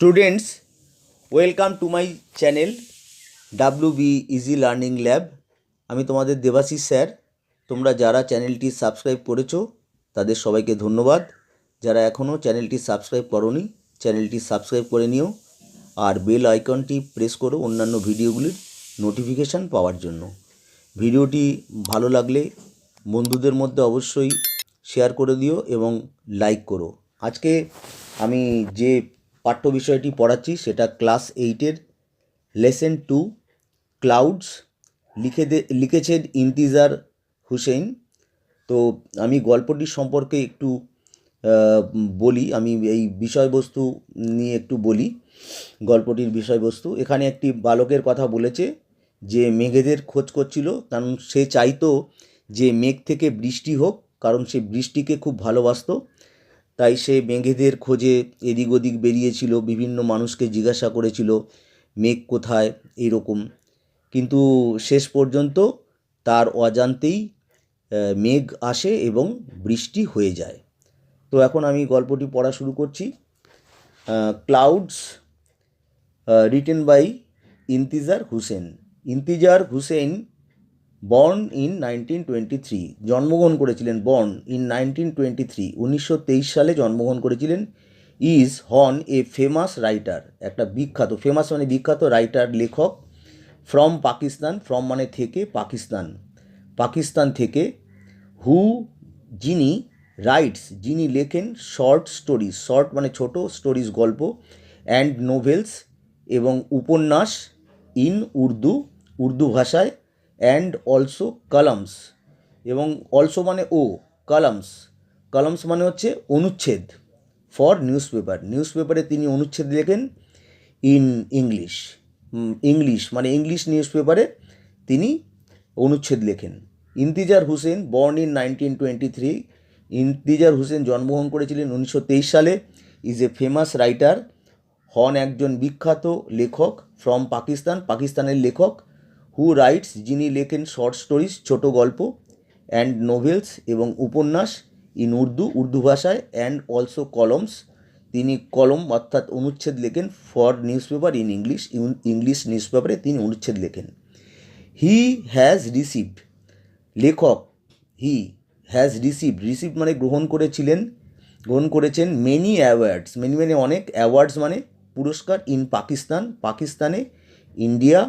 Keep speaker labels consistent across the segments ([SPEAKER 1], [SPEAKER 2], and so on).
[SPEAKER 1] Students, welcome to my channel be easy learning lab. আমি তোমাদের Debashis sir. তোমরা যারা চ্যানেলটি সাবস্ক্রাইব করেছো তাদের সবাইকে ধন্যবাদ। যারা এখনও চ্যানেলটি সাবস্ক্রাইব করোনি চ্যানেলটি সাবস্ক্রাইব করে নিও, আর বেল আইকনটি প্রেস করো অন্যান্য ভিডিওগুলির নোটিফিকেশান পাওয়ার জন্য। ভিডিওটি ভালো লাগলে বন্ধুদের মধ্যে অবশ্যই শেয়ার করে দিও এবং লাইক করো। আজকে আমি যে পাঠ্য বিষয়টি পড়াচ্ছি সেটা ক্লাস 8-এর লেসন 2 ক্লাউডস। লিখেছেন ইন্তিজার হুসেইন। তো আমি গল্পটির সম্পর্কে একটু বলি, আমি এই বিষয়বস্তু নিয়ে একটু বলি। গল্পটির বিষয়বস্তু, এখানে একটি বালকের কথা বলেছে যে মেঘেদের খোঁজ করছিল, কারণ সে চাইতো যে মেঘ থেকে বৃষ্টি হোক, কারণ সে বৃষ্টিকে খুব ভালোবাসতো। তাই সে মেঘেদের খোঁজে এদিক ওদিক বেরিয়েছিল, বিভিন্ন মানুষকে জিজ্ঞাসা করেছিল মেঘ কোথায় এইরকম। কিন্তু শেষ পর্যন্ত তার অজান্তেই মেঘ আসে এবং বৃষ্টি হয়ে যায়। তো এখন আমি গল্পটি পড়া শুরু করছি। Clouds, written by Intizar Husain. Intizar Husain born in 1923, জন্মগ্রহণ করেছিলেন। বর্ন ইন 1923, 1923 সালে জন্মগ্রহণ করেছিলেন। ইজ হন এ ফেমাস রাইটার, একটা বিখ্যাত, ফেমাস মানে বিখ্যাত, রাইটার লেখক। ফ্রম পাকিস্তান, ফ্রম মানে থেকে, পাকিস্তান, পাকিস্তান থেকে। হু যিনি, রাইটস যিনি লেখেন, শর্ট স্টোরিজ, শর্ট মানে ছোট, স্টোরিজ গল্প, অ্যান্ড নোভেলস এবং উপন্যাস, ইন উর্দু, উর্দু ভাষায়, অ্যান্ড অলসো কলামস, এবং অলসো মানে ও, কলামস, কলামস মানে হচ্ছে অনুচ্ছেদ, ফর নিউজ পেপার, নিউজ পেপারে তিনি অনুচ্ছেদ লেখেন। ইন ইংলিশ, ইংলিশ মানে ইংলিশ নিউজ পেপারে তিনি অনুচ্ছেদ লেখেন। ইন্তিজার হুসেন বর্ন ইন 1923, ইন্তিজার হুসেন জন্মগ্রহণ করেছিলেন 1923 সালে। ইজ এ ফেমাস রাইটার, হন একজন বিখ্যাত লেখক। ফ্রম পাকিস্তান, পাকিস্তানের লেখক। হু রাইটস যিনি লেখেন, শর্ট স্টোরিজ ছোট গল্প, অ্যান্ড নোভেলস এবং উপন্যাস, ইন উর্দু, উর্দু ভাষায়, অ্যান্ড অলসো কলমস তিনি কলম অর্থাৎ অনুচ্ছেদ লেখেন, for news paper in English, English news পেপারে তিনি অনুচ্ছেদ লেখেন। হি হ্যাজ রিসিভড, লেখক, হি হ্যাজ রিসিভড, রিসিভড মানে গ্রহণ করেছিলেন, গ্রহণ করেছেন, মেনি অ্যাওয়ার্ডস, মেনি মানে অনেক, অ্যাওয়ার্ডস মানে পুরস্কার, ইন পাকিস্তান, পাকিস্তানে, ইন্ডিয়া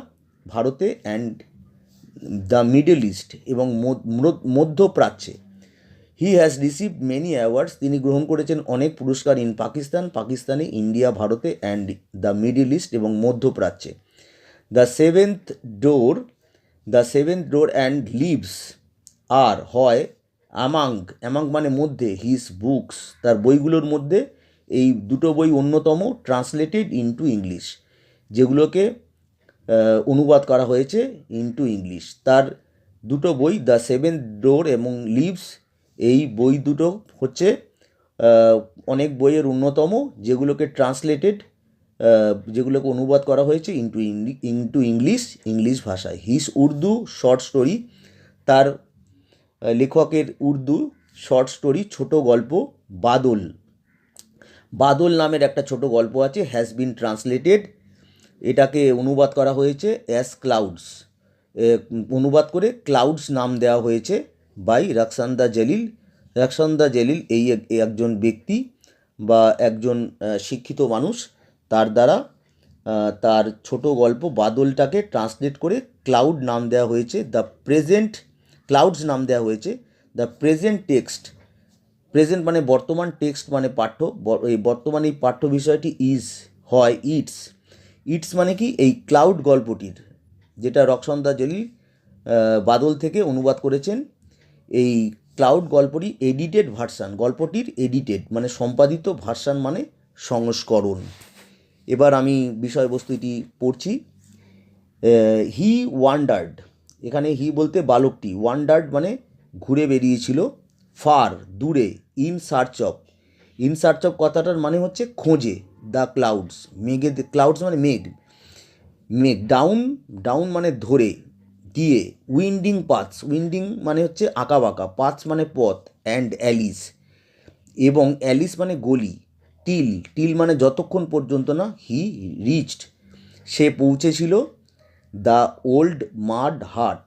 [SPEAKER 1] ভারতে, অ্যান্ড দ্য মিডল ইস্ট এবং মধ্যপ্রাচ্যে। He has received many awards, তিনি গ্রহণ করেছেন অনেক পুরস্কার, ইন পাকিস্তান, পাকিস্তানে, ইন্ডিয়া ভারতে, অ্যান্ড দ্য মিডল ইস্ট এবং মধ্যপ্রাচ্যে। The seventh door, the seventh door and leaves আর হয়, অ্যামাং, অ্যামাং মানে মধ্যে, হিজ বুকস তার বইগুলোর মধ্যে, এই দুটো বই অন্যতম, ট্রান্সলেটেড ইনটু ইংলিশ যেগুলোকে অনুবাদ করা হয়েছে ইনটু ইংলিশ। তার দুটো বই, দ্য সেভেন্থ ডোর এবং লিভস, এই বই দুটো হচ্ছে অনেক বইয়ের অন্যতম, যেগুলোকে ট্রান্সলেটেড, যেগুলোকে অনুবাদ করা হয়েছে ইনটু ইংলিশ, ইংলিশ ভাষায়। হিস উর্দু শর্ট স্টোরি, তার লেখকের উর্দু শর্ট স্টোরি ছোট গল্প, বাদল, বাদল নামের একটা ছোট গল্প আছে, হ্যাজ বিন ট্রান্সলেটেড, এটাকে অনুবাদ করা হয়েছে অ্যাজ ক্লাউডস, অনুবাদ করে ক্লাউডস নাম দেওয়া হয়েছে, বাই রকসান্দা জলিল। রকসান্দা জলিল এই একজন ব্যক্তি বা একজন শিক্ষিত মানুষ, তার দ্বারা তার ছোট গল্প বাদলটাকে ট্রান্সলেট করে ক্লাউড নাম দেওয়া হয়েছে, দ্য প্রেজেন্ট, ক্লাউডস নাম দেওয়া হয়েছে। দ্য প্রেজেন্ট টেক্সট, প্রেজেন্ট মানে বর্তমান, টেক্সট মানে পাঠ্য, এই বর্তমান এই পাঠ্য বিষয়টি ইজ হয় ইটস, ইটস মানে কি, এই ক্লাউড গল্পটির, যেটা রকসন্দা জলিল বাদল থেকে অনুবাদ করেছেন, এই ক্লাউড গল্পটি এডিটেড ভার্সান, গল্পটির এডিটেড মানে সম্পাদিত, ভার্সান মানে সংস্করণ। এবার আমি বিষয়বস্তুটি পড়ছি। হি ওয়ান্ডার্ড, এখানে হি বলতে বালকটি, ওয়ান্ডার্ড মানে ঘুরে বেরিয়েছিল, ফার দূরে, in search of, in search of কথাটার মানে হচ্ছে খোঁজে, দ্য ক্লাউডস মেঘে, ক্লাউডস মানে মেঘ, মেঘ, ডাউন, ডাউন মানে ধরে, দিয়ে, উইন্ডিং পাথস, উইন্ডিং মানে হচ্ছে আঁকা বাঁকা, পাথস মানে পথ, অ্যান্ড অ্যালিস এবং অ্যালিস মানে গলি, টিল মানে যতক্ষণ পর্যন্ত না হি রিচড সে পৌঁছেছিল দ্য ওল্ড মাড হাট।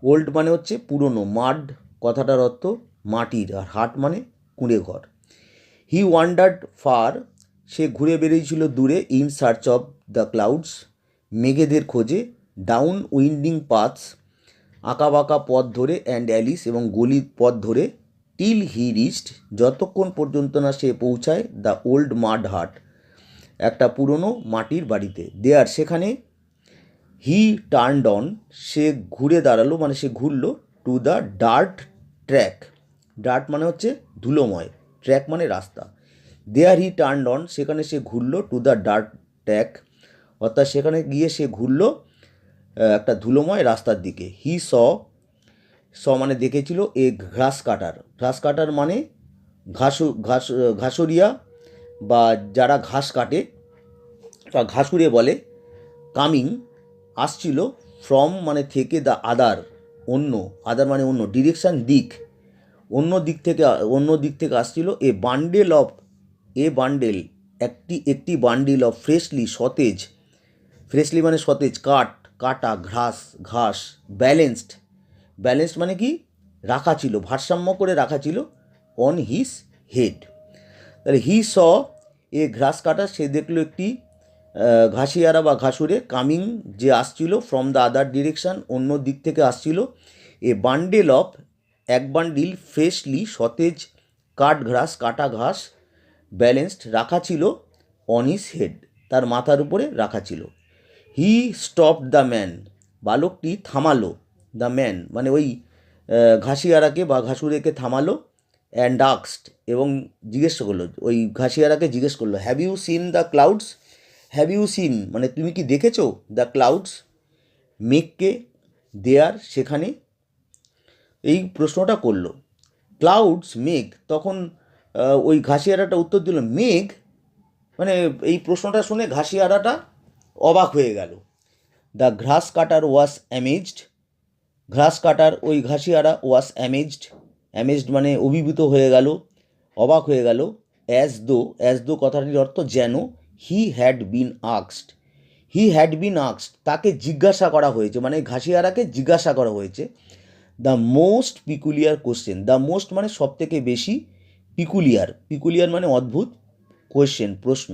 [SPEAKER 1] ওল্ড মানে হচ্ছে পুরনো, মাড কথাটার অর্থ মাটির, আর হাট মানে কুঁড়ে ঘর। হি ওয়ান্ডার্ড ফার সে ঘুরে বেরিয়েছিল দূরে, in search of the clouds মেঘেদের খোঁজে, ডাউন উইন্ডিং পাথস আঁকাবাঁকা পথ ধরে, অ্যান্ড অ্যালিস এবং গলির পথ ধরে, টিল হি রিচড যতক্ষণ পর্যন্ত না সে পৌঁছায় দ্য ওল্ড মাড হাট একটা পুরনো মাটির বাড়িতে। দেয়ার সেখানে, হি টার্নড অন সে ঘুরে দাঁড়ালো মানে সে ঘুরলো, to the dirt track. Dirt মানে হচ্ছে ধুলোময়, ট্র্যাক মানে রাস্তা। দেয়ার হি টার্নড অন সেখানে সে ঘুরলো, টু দ্য ডার্ট ট্র্যাক অর্থাৎ সেখানে গিয়ে সে ঘুরলো একটা ধুলোময় রাস্তার দিকে। হি স মানে দেখেছিল এ ঘাস কাটার। ঘাস কাটার মানে ঘাসুরিয়া বা যারা ঘাস কাটে বা ঘাসুরে বলে। কামিং আসছিল, ফ্রম মানে থেকে, দ্য আদার অন্য, আদার মানে অন্য, ডিরেকশান দিক, অন্য দিক থেকে আসছিল। এ বান্ডেল একটি বান্ডিল অফ ফ্রেশলি সতেজ, ফ্রেশলি মানে সতেজ, কাটা ঘাস, ব্যালেন্সড মানে কি রাখা ছিল, ভারসাম্য করে রাখা ছিল, অন হিজ হেড। তাহলে হি স এ ঘাস কাটা সে দেখলো একটি ঘাসিয়ারা বা ঘাসুরে, কামিং যে আসছিল, ফ্রম দ্য আদার ডিরেকশান অন্য দিক থেকে আসছিল। এ বান্ডেল অফ এক বান্ডিল ফ্রেশলি সতেজ কাটা ঘাস, ব্যালেন্সড রাখা ছিল, অন হিজ হেড তার মাথার উপরে রাখা ছিল। হি স্টপ দ্য ম্যান বালকটি থামালো, দ্য ম্যান মানে ওই ঘাসিয়ারাকে বা ঘাসুরেকে থামালো, অ্যান্ড আস্কড এবং জিজ্ঞেস করলো, ওই ঘাসিয়ারাকে জিজ্ঞেস করলো, have you seen the clouds. Have you seen মানে তুমি কি দেখেছো, দ্য ক্লাউডস মেঘকে, দেয়ার সেখানে। এই প্রশ্নটা করলো ক্লাউডস মেঘ। তখন ওই ঘাসিয়ারাটা উত্তর দিল মেঘ, মানে এই প্রশ্নটা শুনে ঘাসিয়ারাটা অবাক হয়ে গেল। দ্য ঘাস কাটার ওয়াজ অ্যামেজড, ঘাস কাটার ওই ঘাসিয়ারা ওয়াজ অ্যামেজড মানে অভিভূত হয়ে গেল, অবাক হয়ে গেল। অ্যাজ দো কথাটির অর্থ যেন। হি হ্যাড বিন আক্সড তাকে জিজ্ঞাসা করা হয়েছে, মানে ঘাসিয়ারাকে জিজ্ঞাসা করা হয়েছে। The most peculiar question, the most মানে সব থেকে বেশি, পিকুলিয়ার মানে অদ্ভুত, কোয়েশ্চেন প্রশ্ন।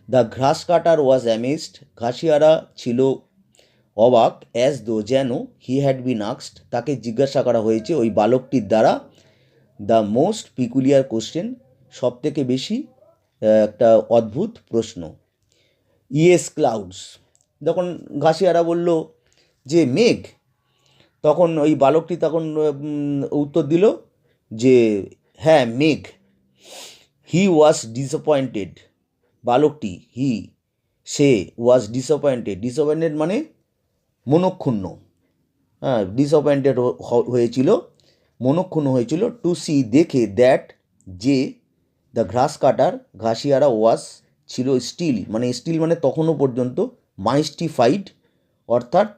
[SPEAKER 1] দ্য ঘাস কাটার ওয়াজ অ্যামেজড ঘাসিয়ারা ছিল অবাক, অ্যাজ দো যেন, হি হ্যাড বিন আক্সড তাকে জিজ্ঞাসা করা হয়েছে ওই বালকটির দ্বারা, দ্য মোস্ট পিকুলিয়ার কোশ্চেন সব থেকে বেশি একটা অদ্ভুত প্রশ্ন। ইয়েস ক্লাউডস যখন ঘাসিয়ারা বলল যে মেঘ, তখন ওই বালকটি তখন উত্তর দিল যে হ্যাঁ মেঘ। হি ওয়াজ ডিসঅ্যাপয়েন্টেড বালকটি, সে ওয়াজ ডিসঅ্যাপয়েন্টেড মানে মনক্ষুণ্ণ, হ্যাঁ ডিসঅ্যাপয়েন্টেড হয়েছিল, মনক্ষুণ্ণ হয়েছিল, টু সি দেখে, দ্যাট যে, দ্য ঘাস কাটার ঘাসিয়ারা ওয়াজ ছিল, স্টিল মানে তখনও পর্যন্ত, মাইস্টিফাইড অর্থাৎ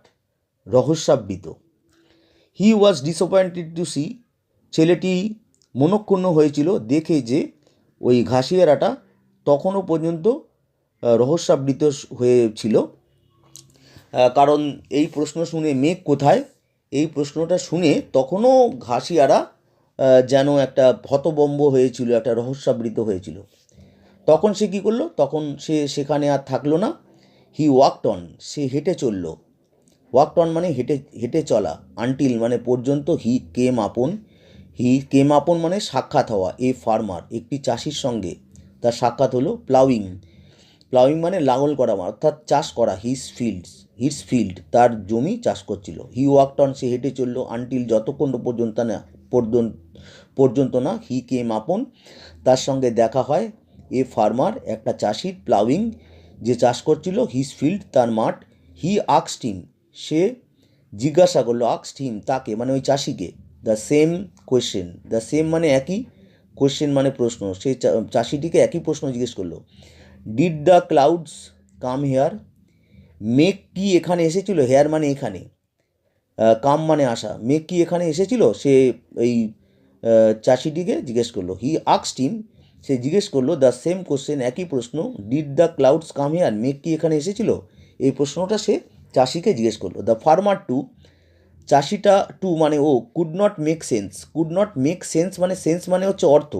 [SPEAKER 1] রহস্যাবৃত। হি ওয়াজ ডিসঅ্যাপয়েন্টেড টু সি ছেলেটি মনক্ষুণ্ণ হয়েছিল দেখে যে ওই ঘাসিয়ারাটা তখনও পর্যন্ত রহস্যাবৃত হয়েছিল। কারণ এই প্রশ্ন শুনে মেঘ কোথায়, এই প্রশ্নটা শুনে তখনও ঘাসিয়ারা যেন একটা হতবম্ব হয়েছিল, একটা রহস্যাবৃত হয়েছিল। তখন সে কী করলো, তখন সে সেখানে আর থাকলো না। হি ওয়াকড অন সে হেঁটে চলল, ওয়াকড অন মানে হেঁটে চলা, আনটিল মানে পর্যন্ত, হি কেম আপন মানে সাক্ষাৎ হওয়া, এ ফার্মার একটি চাষির সঙ্গে তার সাক্ষাৎ হলো। প্লাউইং মানে লাঙল করা অর্থাৎ চাষ করা, হিজ ফিল্ড তার জমি চাষ করছিল। হি ওয়াকড অন সে হেঁটে চললো, আনটিল যতক্ষণ পর্যন্ত না, হি কেম আপন তার সঙ্গে দেখা হয়, এ ফার্মার একটা চাষির, প্লাউইং যে চাষ করছিল, হিজ ফিল্ড তার মাঠ। হি আক্সড হিম সে জিজ্ঞাসা করলো, আক্সড হিম তাকে মানে ওই চাষিকে, দ্য সেম মানে একই, কোয়েশ্চেন মানে প্রশ্ন, সে চাষিটিকে একই প্রশ্ন জিজ্ঞেস করলো। Did the clouds come here মেঘ কি এখানে এসেছিল, হেয়ার মানে এখানে, কাম মানে আসা, মেঘ কি এখানে এসেছিল, সে এই চাষিটিকে জিজ্ঞেস করলো। হি আক্সড হিম সে জিজ্ঞেস করলো দ্য সেম কোশ্চেন, একই প্রশ্ন, did the clouds come here, মেঘ কি এখানে এসেছিল? এই প্রশ্নটা সে চাষিকে জিজ্ঞেস করলো। দ্য ফার্মার টু, চাষিটা টু মানে ও, could not make sense, could not make sense মানে সেন্স মানে হচ্ছে অর্থ,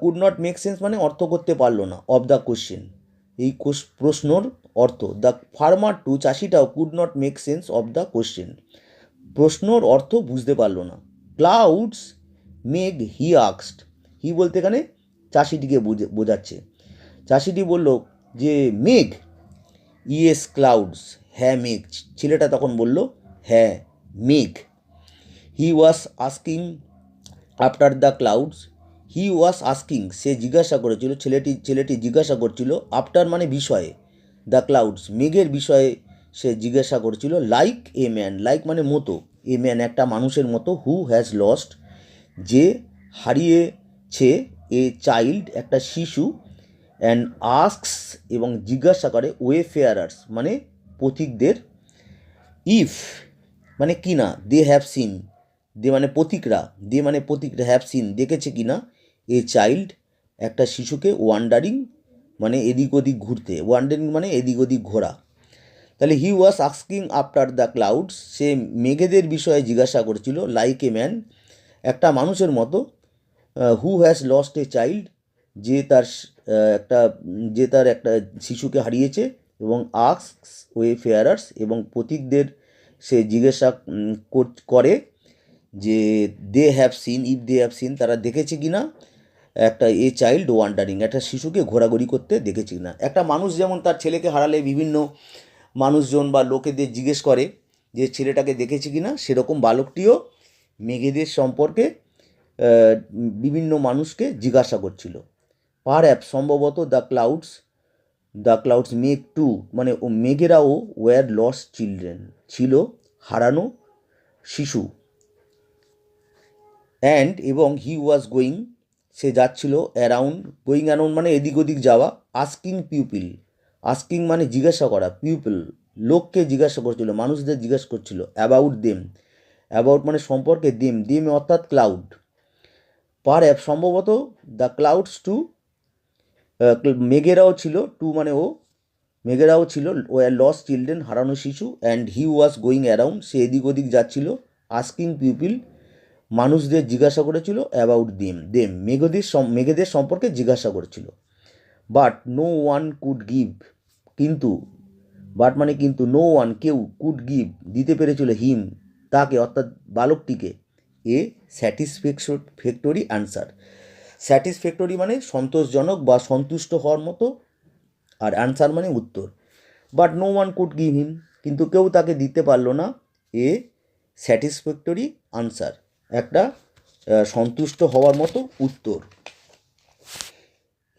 [SPEAKER 1] কুড নট মেক সেন্স মানে অর্থ করতে পারলো না, অফ দ্য কোশ্চেন, এই প্রশ্নর অর্থ। দ্য ফার্মার টু, চাষিটাও could not make sense of the question, প্রশ্নর অর্থ বুঝতে পারলো না। ক্লাউডস মেঘ হি আক্সড, হি বলতে এখানে চাষিটিকে বোঝাচ্ছে। চাষিটি বলল যে মেঘ, ইয়েস ক্লাউডস, হ্যাঁ মেঘ, ছেলেটা তখন বলল হ্যাঁ মেঘ। He was asking after the clouds, he was asking, সে জিজ্ঞাসা করেছিল, ছেলেটি জিজ্ঞাসা করছিল, আফটার মানে বিষয়ে, দ্য ক্লাউডস মেঘের বিষয়ে সে জিজ্ঞাসা করেছিল, লাইক এ ম্যান, লাইক মানে মতো, এ ম্যান একটা মানুষের মতো, হু হ্যাজ লস্ট যে হারিয়েছে, এ চাইল্ড একটা শিশু, অ্যান্ড আস্কস এবং জিজ্ঞাসা করে, ওয়েফেয়ারার্স মানে পথিকদের, ইফ মানে কি না, দে হ্যাভ সিন, দে মানে পথিকরা, দে মানে পথিকরা, হ্যাভ সিন দেখেছে কি না, এ চাইল্ড একটা শিশুকে, ওয়ান্ডারিং মানে এদিক ওদিক ঘুরতে, ওয়ান্ডারিং মানে এদিক ওদিক ঘোরা। তাহলে he was asking after the clouds, সে মেঘেদের বিষয়ে জিজ্ঞাসা করেছিল, লাইক এ ম্যান একটা মানুষের মতো, who has lost a child যে তার যে তার একটা শিশুকে হারিয়েছে, এবং আস্কস ওয়েফেয়ারার্স এবং পথিকদের সে জিজ্ঞাসা করে যে they have seen, if they have seen তারা দেখেছে কি না, একটা এ চাইল্ড ওয়ান্ডারিং একটা শিশুকে ঘোরাঘুরি করতে দেখেছি না। একটা মানুষ যেমন তার ছেলেকে হারালে বিভিন্ন মানুষজন বা লোকেদের জিজ্ঞেস করে যে ছেলেটাকে দেখেছি কি না, সেরকম বালকটিও মেঘেদের সম্পর্কে বিভিন্ন মানুষকে জিজ্ঞাসা করছিল। পারহ্যাপস সম্ভবত দ্য ক্লাউডস মেঘ টু মানে ও মেঘেরাও ওয়ার লস্ট চিলড্রেন ছিল হারানো শিশু, অ্যান্ড এবং হি ওয়াজ গোয়িং সে যাচ্ছিল, অ্যারাউন্ড গোয়িং অ্যারাউন্ড মানে এদিক ওদিক যাওয়া, আস্কিং পিউপিল, আস্কিং মানে জিজ্ঞাসা করা, পিউপিল লোককে জিজ্ঞাসা করছিল, মানুষদের জিজ্ঞাসা করছিল, অ্যাবাউট দেম, অ্যাবাউট মানে সম্পর্কে, দেম দেম অর্থাৎ ক্লাউড, পারহ্যাপস সম্ভবত দ্য ক্লাউডস টু মেঘেরাও ছিল, টু মানে ও, মেঘেরাও ছিল, ওয়ার লস্ট চিলড্রেন হারানো শিশু, and he was going around সে এদিক ওদিক যাচ্ছিল, আস্কিং পিউপিল মানুষদের জিজ্ঞাসা করেছিল, অ্যাবাউট দেম মেঘেদের সম্পর্কে জিজ্ঞাসা করেছিল। But no one could give, কিন্তু বাট মানে কিন্তু, নো ওয়ান কেউ, কুড গিভ দিতে পেরেছিল, হিম তাকে অর্থাৎ বালকটিকে, এ স্যাটিসফ্যাক্টরি অ্যান্সার, স্যাটিসফ্যাক্টরি মানে সন্তোষজনক বা সন্তুষ্ট হওয়ার মতো, আর অ্যান্সার মানে উত্তর। But no one could give him, কিন্তু কেউ তাকে দিতে পারলো না, এ স্যাটিসফ্যাক্টরি আনসার একটা সন্তুষ্ট হওয়ার মতো উত্তর।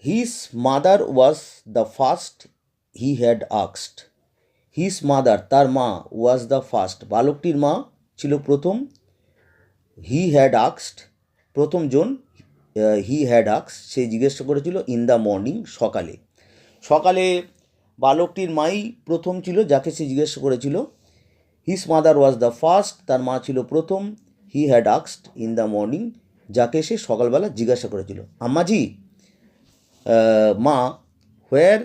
[SPEAKER 1] His mother was the first he had আক্সড, হিজ মাদার তার মা, ওয়াজ দ্য ফার্স্ট বালকটির মা ছিল প্রথম, হি হ্যাড আক্সড প্রথমজন, হি হ্যাড আক্স সে জিজ্ঞাসা করেছিল, ইন দ্য মর্নিং সকালে, সকালে বালকটির মাই প্রথম ছিল যাকে সে জিজ্ঞাসা করেছিল। His mother was the first তার মা ছিল প্রথম, হি হ্যাড আক্সড ইন দ্য মর্নিং যাকে সে সকালবেলা জিজ্ঞাসা করেছিল, আম্মাজি মা, where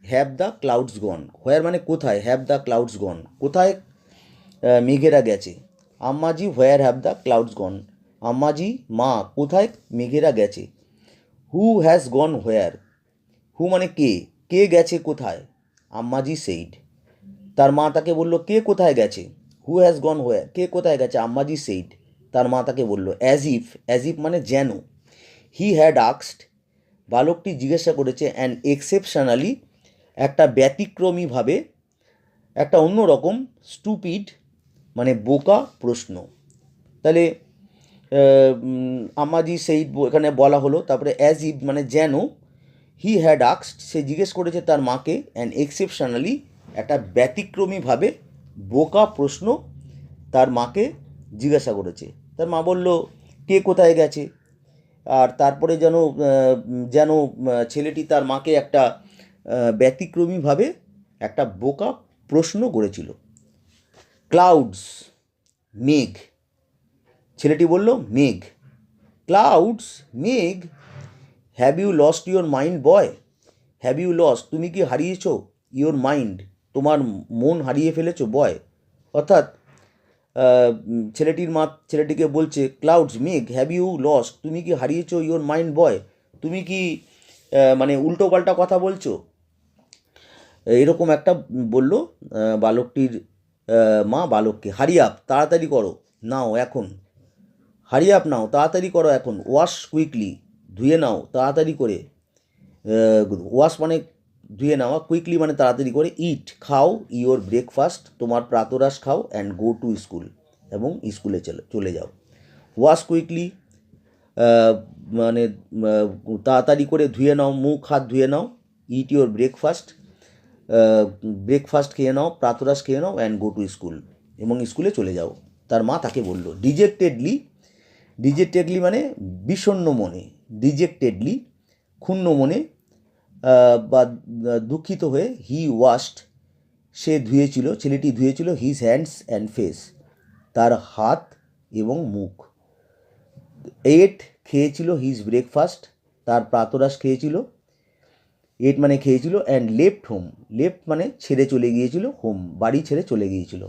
[SPEAKER 1] have the clouds gone, where মানে কোথায়, হ্যাভ দ্য ক্লাউডস গন কোথায় মেঘেরা গেছে, আম্মাজি where have the clouds gone, আম্মাজি মা কোথায় মেঘেরা গেছে। হু হ্যাজ গন হোয়ার, হু মানে কে, কে গেছে কোথায়, আম্মাজি সেইড তার মা তাকে বলল কে কোথায় গেছে, হু হ্যাজ গন হোয়ার কে কোথায় গেছে, আম্মাজি সেইড তার মা তাকে বলল, অ্যাজ ইফ মানে যেন, হি হ্যাড আক্সড বালকটি জিজ্ঞাসা করেছে, অ্যান্ড এক্সেপশনালি একটা ব্যতিক্রমীভাবে, একটা অন্যরকম, স্টুপিড মানে বোকা প্রশ্ন। তাহলে আম্মাজি সেইড এখানে বলা হলো, তারপরে অ্যাজ ইফ মানে যেন, হি হ্যাড আক্সড সে জিজ্ঞেস করেছে তার মাকে, অ্যান্ড এক্সেপশনালি একটা ব্যতিক্রমীভাবে বোকা প্রশ্ন তার মাকে জিজ্ঞাসা করেছে। তার মা বলল কে কোথায় গেছে, আর তারপরে যেন ছেলেটি তার মাকে একটা ব্যতিক্রমীভাবে একটা বোকা প্রশ্ন করেছিল। ক্লাউডস মেঘ, ছেলেটি বলল মেঘ, ক্লাউডস মেঘ have you lost your mind boy? Have you lost, তুমি কি হারিয়েছো? ইউর মাইন্ড, তোমার মন হারিয়ে ফেলেছো? বয় অর্থাৎ ছেলেটির মা ছেলেটিকে বলছে, ক্লাউডস, মেঘ, হ্যাভ ইউ লস্ট, তুমি কি হারিয়েছো ইওর মাইন্ড বয়? তুমি কি মানে উল্টো পাল্টা কথা বলছো? এরকম একটা বলল বালকটির মা বালককে। হারি আপ, তাড়াতাড়ি করো, নাও এখন। হারি আপ নাও, তাড়াতাড়ি করো এখন। ওয়াশ কুইকলি, ধুয়ে নাও তাড়াতাড়ি করে। ওয়াশ মানে ধুয়ে নেওয়া, কুইকলি মানে তাড়াতাড়ি করে। ইট, খাও, ইওর ব্রেকফাস্ট, তোমার প্রাতরাশ খাও, অ্যান্ড গো টু স্কুল, এবং স্কুলে চলে যাও। ওয়াশ কুইকলি মানে তাড়াতাড়ি করে ধুয়ে নাও, মুখ হাত ধুয়ে নাও। ইট ইওর ব্রেকফাস্ট, ব্রেকফাস্ট খেয়ে নাও, প্রাতরাশ খেয়ে নাও, অ্যান্ড গো টু স্কুল, এবং স্কুলে চলে যাও। তার মা তাকে বলল। ডিজেক্টেডলি, ডিজেক্টেডলি মানে বিষণ্ণ মনে, ডিজেক্টেডলি ক্ষুণ্ণ মনে বা দুঃখিত হয়ে, হি ওয়াশড, সে ধুয়েছিল, ছেলেটি ধুয়েছিল, হিজ হ্যান্ডস অ্যান্ড ফেস, তার হাত এবং মুখ। এট, খেয়েছিল, হিজ ব্রেকফাস্ট, তার প্রাতরাশ খেয়েছিল। এট মানে খেয়েছিল। অ্যান্ড লেফট হোম, লেফট মানে ছেড়ে চলে গিয়েছিল, হোম বাড়ি ছেড়ে চলে গিয়েছিল।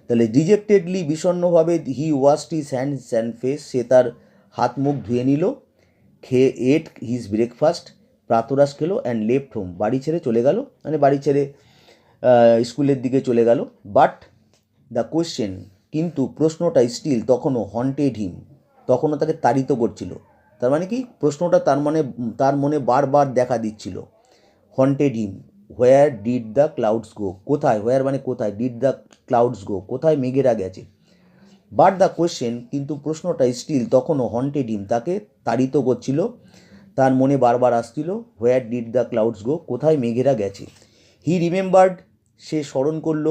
[SPEAKER 1] তাহলে ডিজেক্টেডলি বিষণ্ণভাবে, he washed his hands and face, সে তার হাত মুখ ধুয়ে নিল। খেয়ে এট হিজ ব্রেকফাস্ট, প্রাতরাশ খেলো। অ্যান্ড লেফট হোম, বাড়ি ছেড়ে চলে গেল, মানে বাড়ি ছেড়ে স্কুলের দিকে চলে গেল। বাট দ্য কোয়েশ্চেন, কিন্তু প্রশ্নটা স্টিল তখনও হন্টেড হিম, তখনও তাকে তাড়িত করছিল। তার মানে কি, প্রশ্নটা তার মনে বারবার দেখা দিচ্ছিল। Haunted him, where did the clouds go, কোথায়, হোয়ার মানে কোথায়, ডিড দ্য ক্লাউডস গো, কোথায় মেঘেরা গেছে। বাট দ্য কোয়েশ্চেন, কিন্তু প্রশ্নটা স্টিল তখনও হন্টেড হিম, তাকে তাড়িত করছিল, তার মনে বারবার আসছিল। হোয়ার ডিড দ্য ক্লাউডস গো, কোথায় মেঘেরা গেছে। হি রিমেম্বার্ড, সে স্মরণ করল।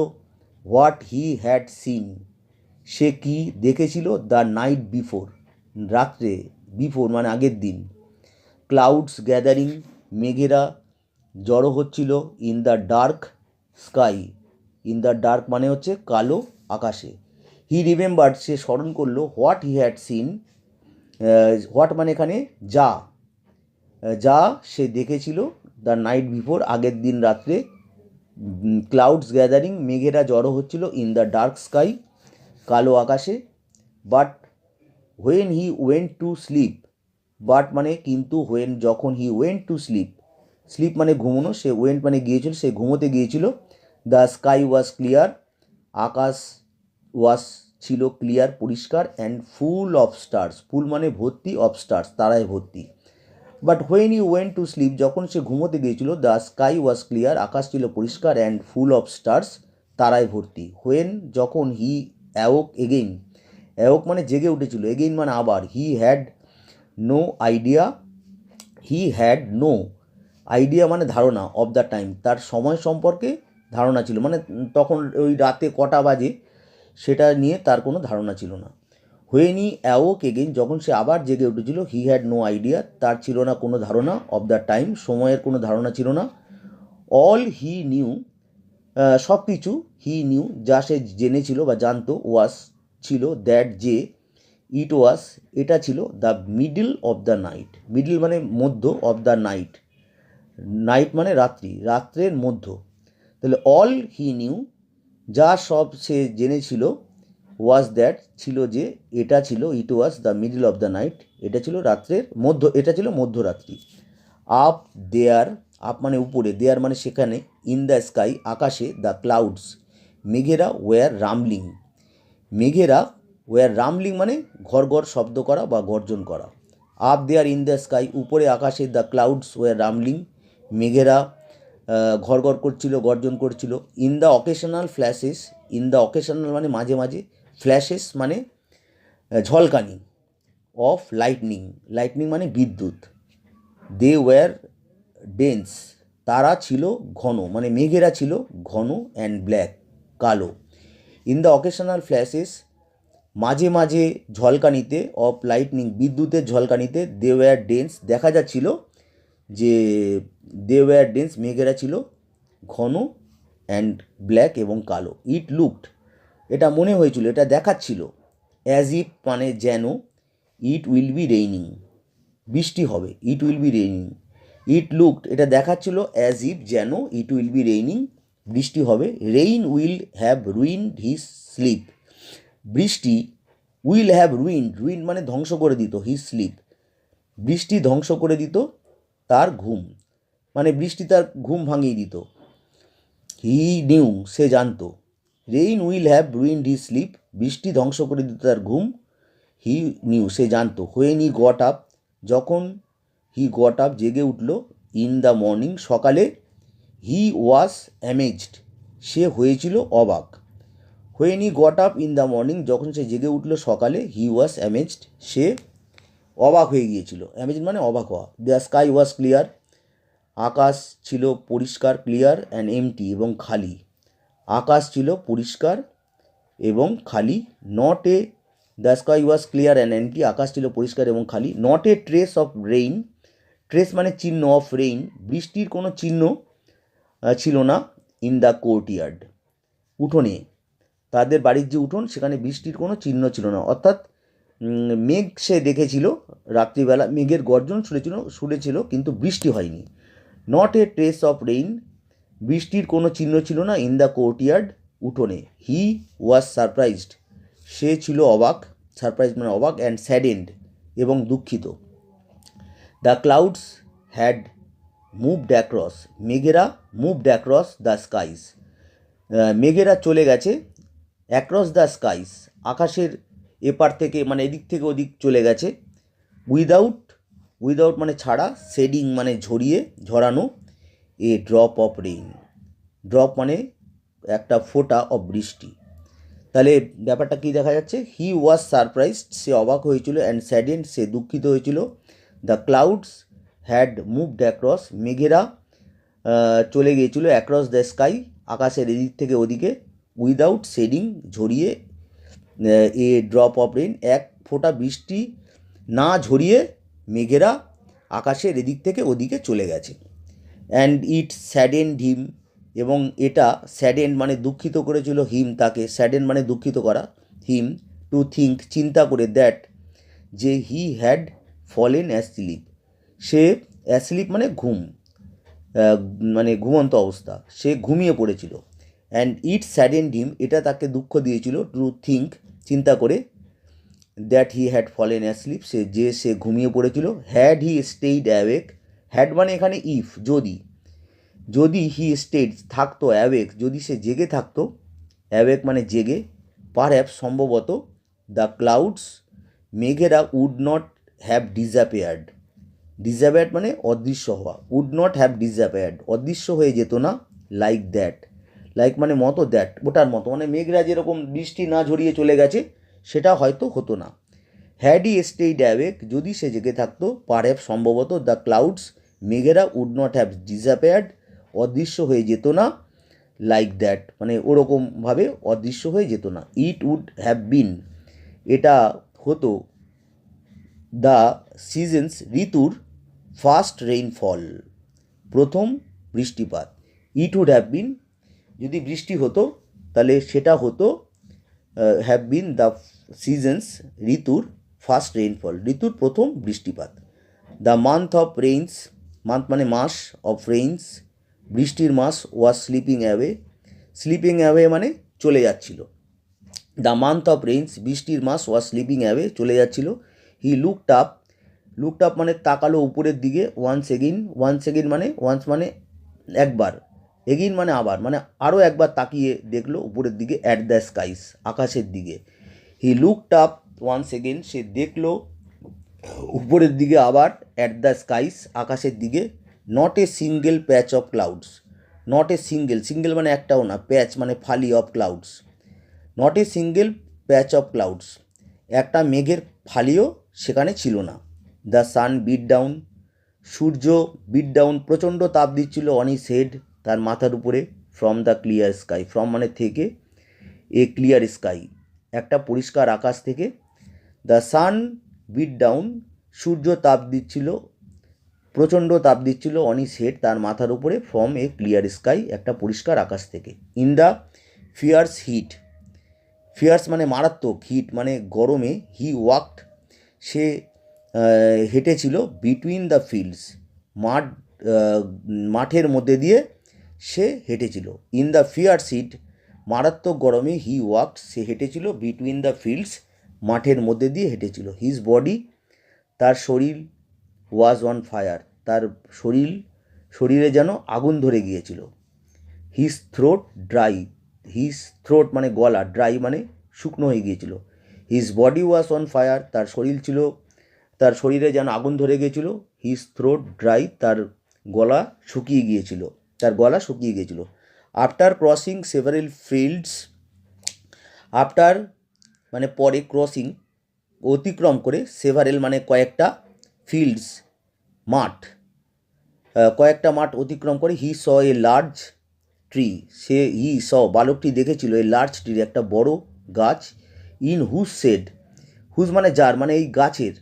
[SPEAKER 1] হোয়াট হি হ্যাড সিন, সে কি দেখেছিল। দ্য নাইট বিফোর, রাত্রে, বিফোর মানে আগের দিন। ক্লাউডস গ্যাদারিং, মেঘেরা জড়ো হচ্ছিল। In the dark sky, in the dark মানে হচ্ছে কালো আকাশে। হি রিমেম্বার্ড, সে স্মরণ করলো। What he had seen, what মানে এখানে যা, যা সে দেখেছিল। দ্য নাইট বিফোর, আগের দিন রাত্রে। ক্লাউডস গ্যাদারিং, মেঘেরা জড়ো হচ্ছিল। ইন দ্য ডার্ক স্কাই, কালো আকাশে। But when he went to sleep, but মানে কিন্তু, হোয়েন যখন, he went to sleep, sleep মানে ঘুমোনো, সে ওয়েন্ট মানে গিয়েছিল, সে ঘুমোতে গিয়েছিল। দ্য স্কাই ওয়াজ ক্লিয়ার, আকাশ ওয়াজ ছিল ক্লিয়ার, পরিষ্কার। And full of stars, full মানে ভর্তি, অফ স্টার্স তারায় ভর্তি। But when he went to sleep, যখন সে ঘুমোতে গিয়েছিল, দ্য স্কাই ওয়াজ ক্লিয়ার, আকাশ ছিল পরিষ্কার। অ্যান্ড ফুল অফ স্টার্স, তারায় ভর্তি। হোয়েন যখন, হি অ্যাওক এগেইন, অ্যাওক মানে জেগে উঠেছিল, এগেইন মানে আবার। He had no idea, he had no idea মানে ধারণা, অফ দ্য টাইম, তার সময় সম্পর্কে ধারণা ছিল, মানে তখন ওই রাতে কটা বাজে সেটা নিয়ে তার কোনো ধারণা ছিল না। হোয়েন হি অ্যাওক এগেইন, যখন সে আবার জেগে উঠেছিল, হি হ্যাড নো আইডিয়া, তার ছিল না কোনো ধারণা। অফ দ্য টাইম, সময়ের কোনো ধারণা ছিল না। অল হি নিউ, সব কিছু, হি নিউ যা সে জেনেছিল বা জানতো, ওয়াস ছিল, দ্যাট যে, ইট ওয়াস এটা ছিল, the middle of the night, middle মানে মধ্য, অফ দ্য নাইট, নাইট মানে রাত্রি, রাত্রের মধ্য। তাহলে অল হি নিউ, যা সব সে জেনেছিল, ওয়াজ দ্যাট ছিল যে, এটা ছিল, it was the middle of the night, এটা ছিল রাত্রের মধ্য, এটা ছিল মধ্যরাত্রি। আপ দেয়ার, আপ মানে উপরে, দেয়ার মানে সেখানে, ইন দ্য স্কাই আকাশে, দ্য ক্লাউডস মেঘেরা, ওয়ার রামলিং, মেঘেরা ওয়ার রামলিং মানে ঘর ঘর শব্দ করা বা গর্জন করা। Up there in the sky, উপরে আকাশে, দ্য ক্লাউডস ওয়ার রামলিং, মেঘেরা ঘর ঘর করছিল, গর্জন করছিল। In the occasional flashes, in the occasional মানে মাঝে মাঝে, ফ্ল্যাশেস মানে ঝলকানি, অফ লাইটনিং, লাইটনিং মানে বিদ্যুৎ। দে ওয়ার ডেন্স, তারা ছিল ঘন, মানে মেঘেরা ছিল ঘন। অ্যান্ড ব্ল্যাক, কালো। ইন দ্য অকেশনাল ফ্ল্যাশেস, মাঝে মাঝে ঝলকানিতে, অফ লাইটনিং বিদ্যুতের ঝলকানিতে, দে ওয়ার ডেন্স দেখা যাচ্ছিল যে, দে ওয়ার ডেন্স মেঘেরা ছিল ঘন, অ্যান্ড ব্ল্যাক এবং কালো। ইট লুকড, এটা মনে হয়েছিল, এটা দেখাচ্ছিল। অ্যাজ ইফ মানে যেন, ইট উইল বি রেইনিং, বৃষ্টি হবে, it will be raining. It looked, এটা দেখাচ্ছিল অ্যাজ ইফ, যেন, ইট উইল বি রেইনিং, বৃষ্টি হবে। Rain will have ruined his sleep, বৃষ্টি উইল হ্যাভ রুইন্ড, রুইন্ড মানে ধ্বংস করে দিত, হিজ স্লিপ, বৃষ্টি ধ্বংস করে দিত তার ঘুম, মানে বৃষ্টি তার ঘুম ভাঙিয়ে দিত। হি নিউ, সে জানতো। Rain will have ruined his sleep, বৃষ্টি ধ্বংস করে দিত তার ঘুম। হি নিউ, সে জানতো। হোয়েন হি গট আপ, যখন হি গট আপ, জেগে উঠল। ইন দ্য মর্নিং, সকালে। হি ওয়াজ অ্যামেজড, সে হয়েছিল অবাক। When he got up in the morning, যখন সে জেগে উঠল সকালে। হি ওয়াজ অ্যামেজড, সে অবাক হয়ে গিয়েছিল। অ্যামেজড মানে অবাক হওয়া। দ্য স্কাই ওয়াজ ক্লিয়ার, আকাশ ছিল পরিষ্কার। ক্লিয়ার অ্যান্ড এমটি, এবং খালি। আকাশ ছিল পরিষ্কার এবং খালি। Not a, the sky was clear and empty, আকাশ ছিল পরিষ্কার এবং খালি। Not a trace of rain, trace মানে চিহ্ন, অফ রেইন বৃষ্টির কোনো চিহ্ন ছিল না। ইন দ্য কোর্টইয়ার্ড, উঠোনে, তাদের বাড়ির যে উঠোন সেখানে বৃষ্টির কোনো চিহ্ন ছিল না। অর্থাৎ মেঘ সে দেখেছিল রাত্রিবেলা, মেঘের গর্জন শুনেছিল কিন্তু বৃষ্টি হয়নি। Not a trace of rain, বৃষ্টির কোনো চিহ্ন ছিল না। ইন দ্য কোর্টইয়ার্ড, উঠোনে। হি ওয়াজ সারপ্রাইজড, সে ছিল অবাক, সারপ্রাইজ মানে অবাক। অ্যান্ড স্যাডেন্ড, এবং দুঃখিত। The clouds had moved across, মেঘেরা মুভড অ্যাক্রস দ্য স্কাইস, মেঘেরা চলে গেছে। অ্যাক্রস দ্য স্কাইস, আকাশের এপার থেকে মানে এদিক থেকে ওদিক চলে গেছে। উইদাউট, উইদাউট মানে ছাড়া। শেডিং মানে ঝরিয়ে, ঝরানো। A drop of rain, drop মানে একটা ফোঁটা অফ বৃষ্টি। তাহলে ব্যাপারটা কী দেখা যাচ্ছে? হি ওয়াজ সারপ্রাইজড, সে অবাক হয়েছিল। অ্যান্ড স্যাডেন্ড, সে দুঃখিত হয়েছিল। The clouds had moved across, মেঘেরা চলে গিয়েছিল। অ্যাক্রস দ্য স্কাই, আকাশের এদিক থেকে ওদিকে। উইদাউট শেডিং, ঝরিয়ে। এ ড্রপ অফ রেইন, এক ফোঁটা বৃষ্টি না ঝরিয়ে মেঘেরা আকাশের এদিক থেকে ওদিকে চলে গেছে। অ্যান্ড ইট স্যাডেন্ড হিম, এবং এটা স্যাডেন্ড মানে দুঃখিত করেছিল। হিম, তাকে। স্যাডেন্ড মানে দুঃখিত করা। হিম, টু থিঙ্ক, চিন্তা করে। দ্যাট, যে, হি had fallen asleep, say, asleep মানে ঘুম, মানে ঘুমন্ত অবস্থা, সে ঘুমিয়ে পড়েছিল। অ্যান্ড ইট স্যাডেন্ড হিম, এটা তাকে দুঃখ দিয়েছিল। টু থিঙ্ক, চিন্তা করে। That he had fallen asleep, সে ঘুমিয়ে পড়েছিল। Had he stayed awake, had মানে এখানে ইফ, যদি, যদি হি স্টেড থাকতো, অ্যাওয়েক যদি সে জেগে থাকতো, অ্যাওয়েক মানে জেগে। পারহ্যাপস সম্ভবত। দ্য ক্লাউডস মেঘেরা would not have disappeared, disappeared মানে অদৃশ্য হওয়া। উড নট হ্যাভ ডিসঅ্যাপিয়ার্ড অদৃশ্য হয়ে যেত না। লাইক দ্যাট, লাইক মানে মতো, দ্যাট ওটার মতো, মানে মেঘরা যেরকম বৃষ্টি না ঝরিয়ে চলে গেছে সেটা হয়তো হতো না। হ্যাড ই স্টেইড অ্যাওয়েক যদি সে জেগে থাকতো। পারহ্যাপস সম্ভবত। দ্য ক্লাউডস মেঘেরা উড নট হ্যাভ ডিসঅ্যাপিয়ার্ড অদৃশ্য হয়ে যেত না। লাইক দ্যাট মানে ওরকমভাবে অদৃশ্য হয়ে যেত না। ইট উড হ্যাভ বিন, এটা হতো। দ্য সিজনস ঋতুর। ফার্স্ট রেইনফল, প্রথম বৃষ্টিপাত। ইট উড হ্যাভ বিন, যদি বৃষ্টি হতো তাহলে সেটা হতো হ্যাভ বিন দ্য সিজনস, ঋতুর। ফার্স্ট রেইনফল, ঋতুর প্রথম বৃষ্টিপাত। The month of rains, month মানে মাস, অফ রেইনস বৃষ্টির মাস। Was slipping away, slipping away মানে চলে যাচ্ছিল। দ্য মান্থ অফ রেইনস, বৃষ্টির মাস। ওয়াজ স্লিপিং অ্যাওয়ে, চলে যাচ্ছিল। হি লুকড আপ, লুকড আপ মানে তাকালো উপরের দিকে। ওয়ান্স এগেইন, ওয়ান্স এগেইন মানে, ওয়ান্স মানে একবার, এগেইন মানে আবার, মানে আরও একবার তাকিয়ে দেখলো উপরের দিকে। অ্যাট দ্য স্কাইস, আকাশের দিকে। He looked up once again, সে দেখলো উপরের দিকে আবার। অ্যাট দ্য স্কাইস, আকাশের দিকে। Not a single patch of clouds, not a single, single মানে একটাও না, প্যাচ মানে ফালি, of clouds. Not a single patch of clouds, একটা মেঘের ফালিও সেখানে ছিল না। দ্য সান বিট ডাউন, সূর্য বিট ডাউন প্রচণ্ড তাপ দিচ্ছিল। অন হিজ হেড, তার মাথার উপরে। From the clear sky, from মানে থেকে, এ ক্লিয়ার স্কাই একটা পরিষ্কার আকাশ থেকে। দ্য সান বিট ডাউন, সূর্য তাপ দিচ্ছিল, প্রচণ্ড তাপ দিচ্ছিল। অন হিজ হেড, তার মাথার উপরে। ফ্রম এ ক্লিয়ার স্কাই, একটা পরিষ্কার আকাশ থেকে। In the fierce heat, fierce মানে মারাত্মক, হিট মানে গরমে। হি ওয়াকড, সে হেঁটেছিল বিটুইন দ্য ফিল্ডস, মাঠের মধ্যে দিয়ে সে হেঁটেছিল। ইন দ্য ফিয়ার সিট, মারাত্মক গরমে হি ওয়াকড, সে হেঁটেছিল বিটুইন দ্য ফিল্ডস, মাঠের মধ্যে দিয়ে হেঁটেছিল। হিজ বডি, তার শরীর, ওয়াজ অন ফায়ার, তার শরীরে যেন আগুন ধরে গিয়েছিল। His throat dry, his throat মানে গলা, ড্রাই মানে শুকনো হয়ে গিয়েছিল। His body was on fire, তার শরীরে যেন আগুন ধরে গিয়েছিল। হিজ থ্রোট ড্রাই, তার গলা শুকিয়ে গিয়েছিল। After crossing several fields, after মানে পরে, ক্রসিং অতিক্রম করে, সেভারেল মানে কয়েকটা, ফিল্ডস মাঠ, কয়েকটা মাঠ অতিক্রম করে, হি স এ লার্জ ট্রি, বালকটি দেখেছিল এ লার্জ ট্রি, একটা বড় গাছ, ইন হুজ শেড, হুজ মানে যার, মানে এই গাছের,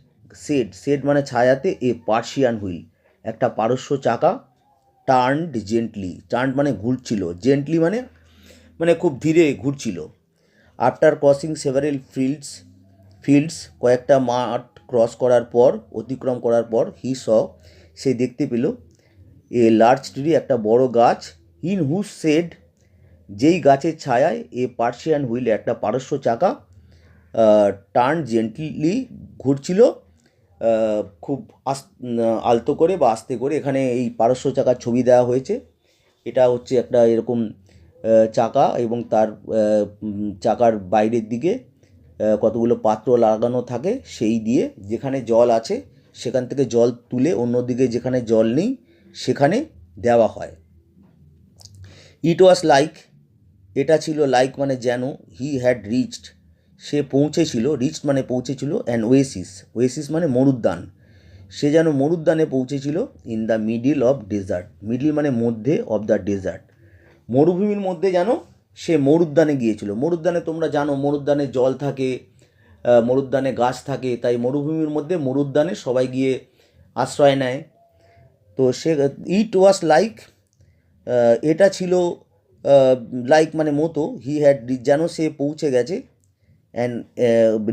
[SPEAKER 1] শেড মানে ছায়াতে, এ পার্সিয়ান হুইল, একটা পারস্য চাকা, টার্নড মানে ঘুরছিল, জেন্টলি মানে খুব ধীরে ঘুরছিল। আফটার ক্রসিং সেভারেল ফিল্ডস কয়েকটা মাঠ ক্রস করার পর, অতিক্রম করার পর, সে দেখতে পেল এ লার্জ ট্রি, একটা বড় গাছ, ইন হুজ শেড, যেই গাছের ছায়ায়, এ পার্সিয়ান হুইল, একটা পারস্য চাকা, টার্ন জেন্টলি ঘুরছিল, খুব আলতো করে বা আস্তে করে। এখানে এই পারস্য চাকার ছবি দেওয়া হয়েছে। এটা হচ্ছে একটা এরকম চাকা, এবং তার চাকার বাইরের দিকে কতগুলো পাত্র লাগানো থাকে, সেই দিয়ে যেখানে জল আছে সেখান থেকে জল তুলে অন্যদিকে যেখানে জল নেই সেখানে দেওয়া হয়। ইট ওয়াজ লাইক, এটা ছিল, লাইক মানে যেন, হি হ্যাড রিচড, সে পৌঁছেছিল, রিচড মানে পৌঁছেছিল, অ্যান ওয়েসিস মানে মরুদ্যান, সে যেন মরুদ্যানে পৌঁছেছিল, in the middle of desert, middle মানে মধ্যে, অফ দ্য ডেজার্ট, মরুভূমির মধ্যে যেন সে মরুদ্যানে গিয়েছিল। মরুদ্যানে তোমরা জানো, মরুদ্যানে জল থাকে, মরুদ্যানে গাছ থাকে, তাই মরুভূমির মধ্যে, মরুদ্যানে সবাই গিয়ে আশ্রয় নেয়। তো সে, ইট ওয়াজ লাইক, এটা ছিল, লাইক মানে মতো, হি হ্যাড, যেন সে পৌঁছে গেছে, অ্যান্ড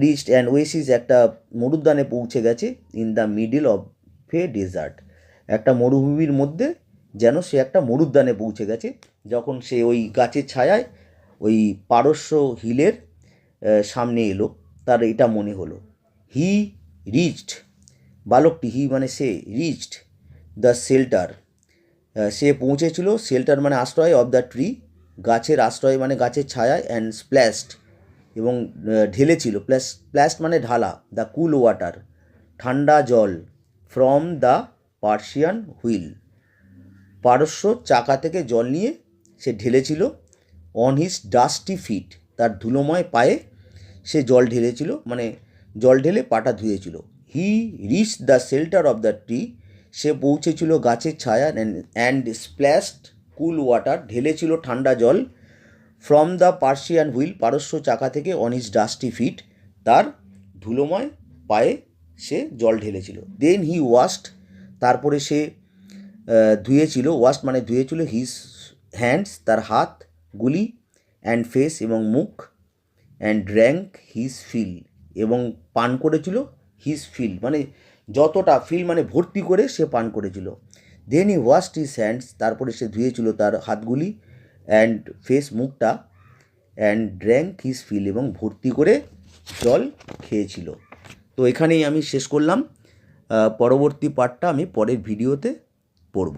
[SPEAKER 1] রিচড অ্যান্ড ওয়েসিস, একটা মরুদ্যানে পৌঁছে গেছে, in the middle of a desert, একটা মরুভূমির মধ্যে যেন সে একটা মরুদ্যানে পৌঁছে গেছে, যখন সে ওই গাছের ছায়ায় ওই পারস্য হিলের সামনে এলো, তার এটা মনে হলো। হি রিচড, বালকটি, হি মানে সে, রিচড দ্য শেল্টার, সে পৌঁছেছিল, শেল্টার মানে আশ্রয়, অফ দ্য ট্রি, গাছের আশ্রয় মানে গাছের ছায়ায়, অ্যান্ড স্প্ল্যাশড এবং ঢেলেছিল, স্প্ল্যাশড মানে ঢালা, দ্য কুল ওয়াটার, ঠান্ডা জল, ফ্রম দ্য পার্সিয়ান হুইল, পারস্য চাকা থেকে জল নিয়ে সে ঢেলেছিল, অন হিজ ডাস্টি ফিট, তার ধুলোময় পায়ে সে জল ঢেলেছিল, মানে জল ঢেলে পাটা ধুয়েছিল। He reach the shelter of the tree, সে পৌঁছেছিল গাছের ছায়া, অ্যান্ড স্প্ল্যাশড কুল ওয়াটার, ঢেলেছিল ঠান্ডা জল, ফ্রম দ্য পার্সিয়ান হুইল, পারস্য চাকা থেকে, অন হিজ ডাস্টি ফিট, তার ধুলোময় পায়ে সে জল ঢেলেছিল। দেন হি ওয়াশড, তারপরে সে ধুয়েছিল, ওয়াশড মানে ধুয়েছিল, হিজ হ্যান্ডস, তার হাতগুলি, অ্যান্ড ফেস এবং মুখ, অ্যান্ড ড্র্যাঙ্ক হিজ ফিল, এবং পান করেছিল, হিজ ফিল মানে যতটা, ফিল মানে ভর্তি করে সে পান করেছিল। দেন হি ওয়াশড হিজ হ্যান্ডস, তারপরে সে ধুয়েছিল তার হাতগুলি, অ্যান্ড ফেস মুখটা, অ্যান্ড ড্র্যাঙ্ক হিজ ফিল, এবং ভর্তি করে জল খেয়েছিল। তো এখানেই আমি শেষ করলাম। পরবর্তী পার্টটা আমি পরের ভিডিওতে পড়ব।